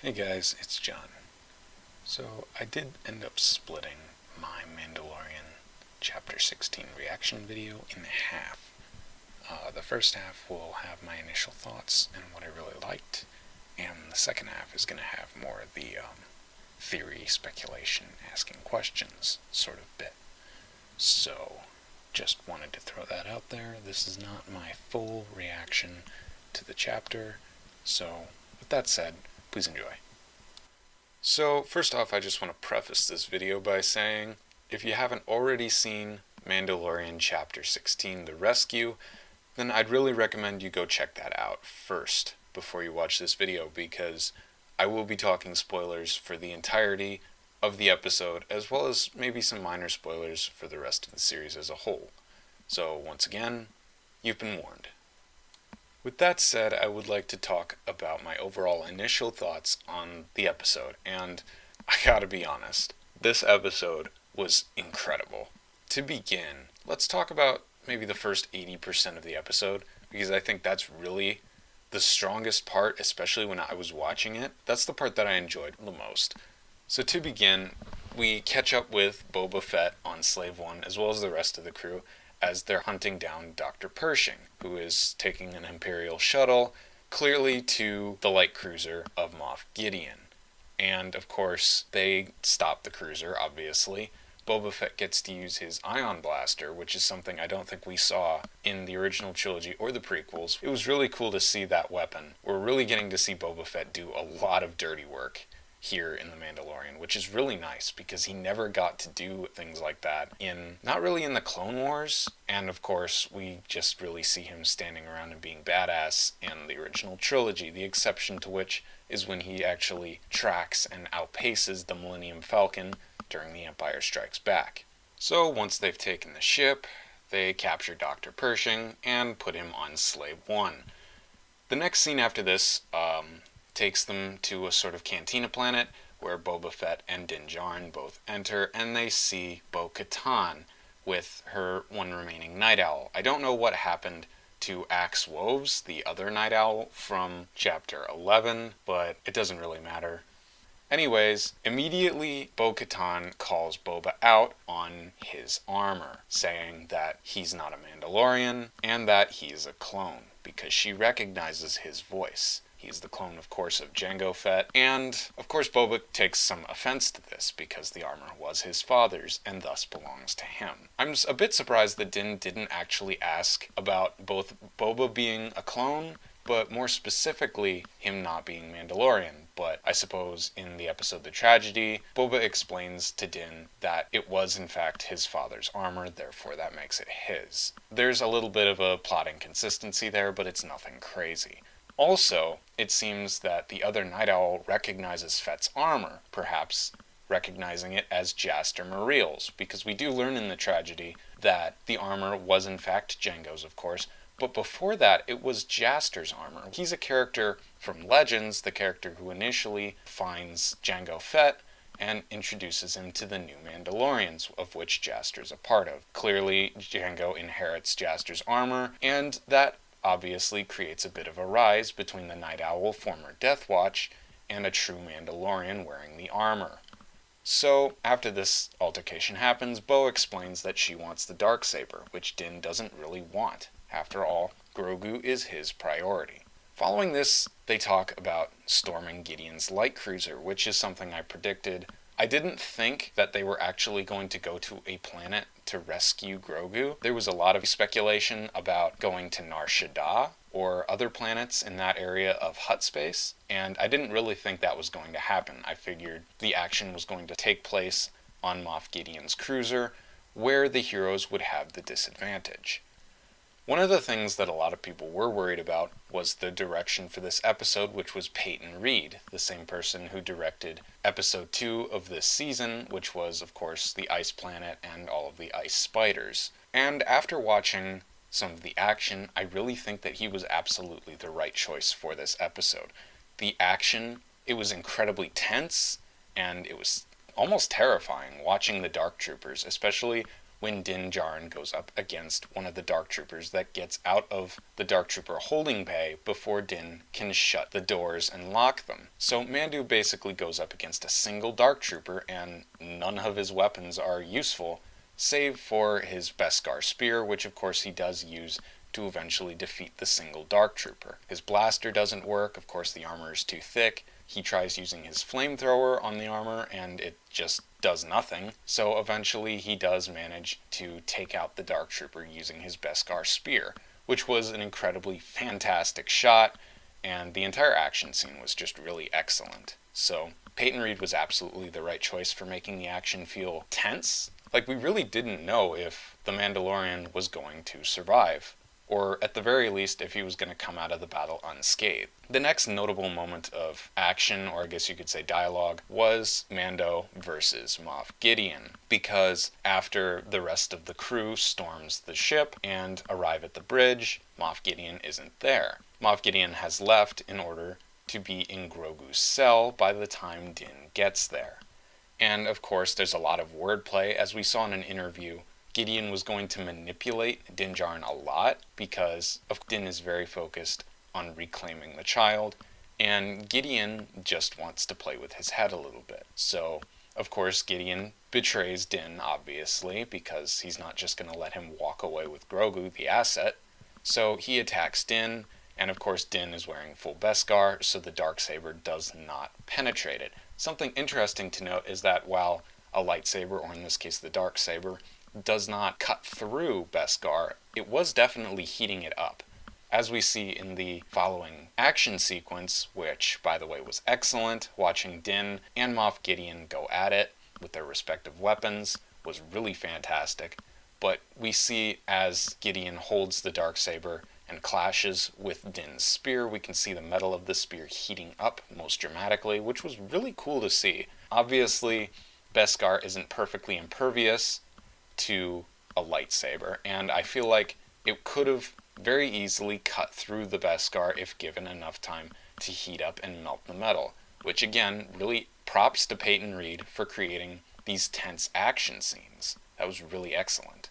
Hey guys, it's John. So, I did end up splitting my Mandalorian Chapter 16 reaction video in half. The first half will have my initial thoughts and what I really liked, and the second half is going to have more of the theory, speculation, asking questions sort of bit. So, just wanted to throw that out there. This is not my full reaction to the chapter, so with that said, please enjoy. So, first off, I just want to preface this video by saying, if you haven't already seen Mandalorian Chapter 16, The Rescue, then I'd really recommend you go check that out first before you watch this video, because I will be talking spoilers for the entirety of the episode, as well as maybe some minor spoilers for the rest of the series as a whole. So, once again, you've been warned. With that said, I would like to talk about my overall initial thoughts on the episode, and I gotta be honest, this episode was incredible. To begin, let's talk about maybe the first 80% of the episode, because I think that's really the strongest part, especially when I was watching it. That's the part that I enjoyed the most. So to begin, we catch up with Boba Fett on Slave One, as well as the rest of the crew, as they're hunting down Dr. Pershing, who is taking an Imperial shuttle, clearly to the light cruiser of Moff Gideon. And, of course, they stop the cruiser, obviously. Boba Fett gets to use his ion blaster, which is something I don't think we saw in the original trilogy or the prequels. It was really cool to see that weapon. We're really getting to see Boba Fett do a lot of dirty work here in The Mandalorian, which is really nice because he never got to do things like that not really in the Clone Wars, and of course we just really see him standing around and being badass in the original trilogy, the exception to which is when he actually tracks and outpaces the Millennium Falcon during The Empire Strikes Back. So once they've taken the ship, they capture Dr. Pershing and put him on Slave One. The next scene after this takes them to a sort of cantina planet where Boba Fett and Din Djarin both enter, and they see Bo-Katan with her one remaining Night Owl. I don't know what happened to Axe Woves, the other Night Owl from Chapter 11, but it doesn't really matter. Anyways, immediately Bo-Katan calls Boba out on his armor, saying that he's not a Mandalorian and that he's a clone, because she recognizes his voice. He's the clone, of course, of Jango Fett, and, of course, Boba takes some offense to this because the armor was his father's and thus belongs to him. I'm a bit surprised that Din didn't actually ask about both Boba being a clone, but more specifically, him not being Mandalorian. But I suppose in the episode The Tragedy, Boba explains to Din that it was in fact his father's armor, therefore that makes it his. There's a little bit of a plot inconsistency there, but it's nothing crazy. Also, it seems that the other Night Owl recognizes Fett's armor, perhaps recognizing it as Jaster Muriel's, because we do learn in The Tragedy that the armor was in fact Jango's, of course, but before that, it was Jaster's armor. He's a character from Legends, the character who initially finds Jango Fett and introduces him to the new Mandalorians, of which Jaster's a part of. Clearly, Jango inherits Jaster's armor, and that obviously creates a bit of a rise between the Night Owl, former Death Watch, and a true Mandalorian wearing the armor. So, after this altercation happens, Bo explains that she wants the Darksaber, which Din doesn't really want. After all, Grogu is his priority. Following this, they talk about storming Gideon's light cruiser, which is something I predicted. I didn't think that they were actually going to go to a planet to rescue Grogu. There was a lot of speculation about going to Nar Shaddaa or other planets in that area of Hutt space, and I didn't really think that was going to happen. I figured the action was going to take place on Moff Gideon's cruiser, where the heroes would have the disadvantage. One of the things that a lot of people were worried about was the direction for this episode, which was Peyton Reed, the same person who directed episode 2 of this season, which was, of course, the Ice Planet and all of the Ice Spiders. And after watching some of the action, I really think that he was absolutely the right choice for this episode. The action, it was incredibly tense, and it was almost terrifying watching the Dark Troopers, especially when Din Djarin goes up against one of the Dark Troopers that gets out of the Dark Trooper holding bay before Din can shut the doors and lock them. So Mandu basically goes up against a single Dark Trooper, and none of his weapons are useful, save for his Beskar spear, which of course he does use to eventually defeat the single Dark Trooper. His blaster doesn't work, of course the armor is too thick. He tries using his flamethrower on the armor and it just does nothing. So eventually he does manage to take out the Dark Trooper using his Beskar spear, which was an incredibly fantastic shot, and the entire action scene was just really excellent. So Peyton Reed was absolutely the right choice for making the action feel tense. Like, we really didn't know if the Mandalorian was going to survive, or at the very least if he was going to come out of the battle unscathed. The next notable moment of action, or I guess you could say dialogue, was Mando versus Moff Gideon, because after the rest of the crew storms the ship and arrive at the bridge, Moff Gideon isn't there. Moff Gideon has left in order to be in Grogu's cell by the time Din gets there. And of course there's a lot of wordplay. As we saw in an interview, Gideon was going to manipulate Din Djarin a lot because Din is very focused on reclaiming the child, and Gideon just wants to play with his head a little bit. So, of course, Gideon betrays Din, obviously, because he's not just going to let him walk away with Grogu, the asset. So he attacks Din, and of course Din is wearing full Beskar, so the Darksaber does not penetrate it. Something interesting to note is that while a lightsaber, or in this case the Darksaber, does not cut through Beskar, it was definitely heating it up, as we see in the following action sequence, which, by the way, was excellent. Watching Din and Moff Gideon go at it with their respective weapons was really fantastic, but we see as Gideon holds the Darksaber and clashes with Din's spear, we can see the metal of the spear heating up most dramatically, which was really cool to see. Obviously, Beskar isn't perfectly impervious to a lightsaber, and I feel like it could have very easily cut through the Beskar if given enough time to heat up and melt the metal, which again, really props to Peyton Reed for creating these tense action scenes. That was really excellent.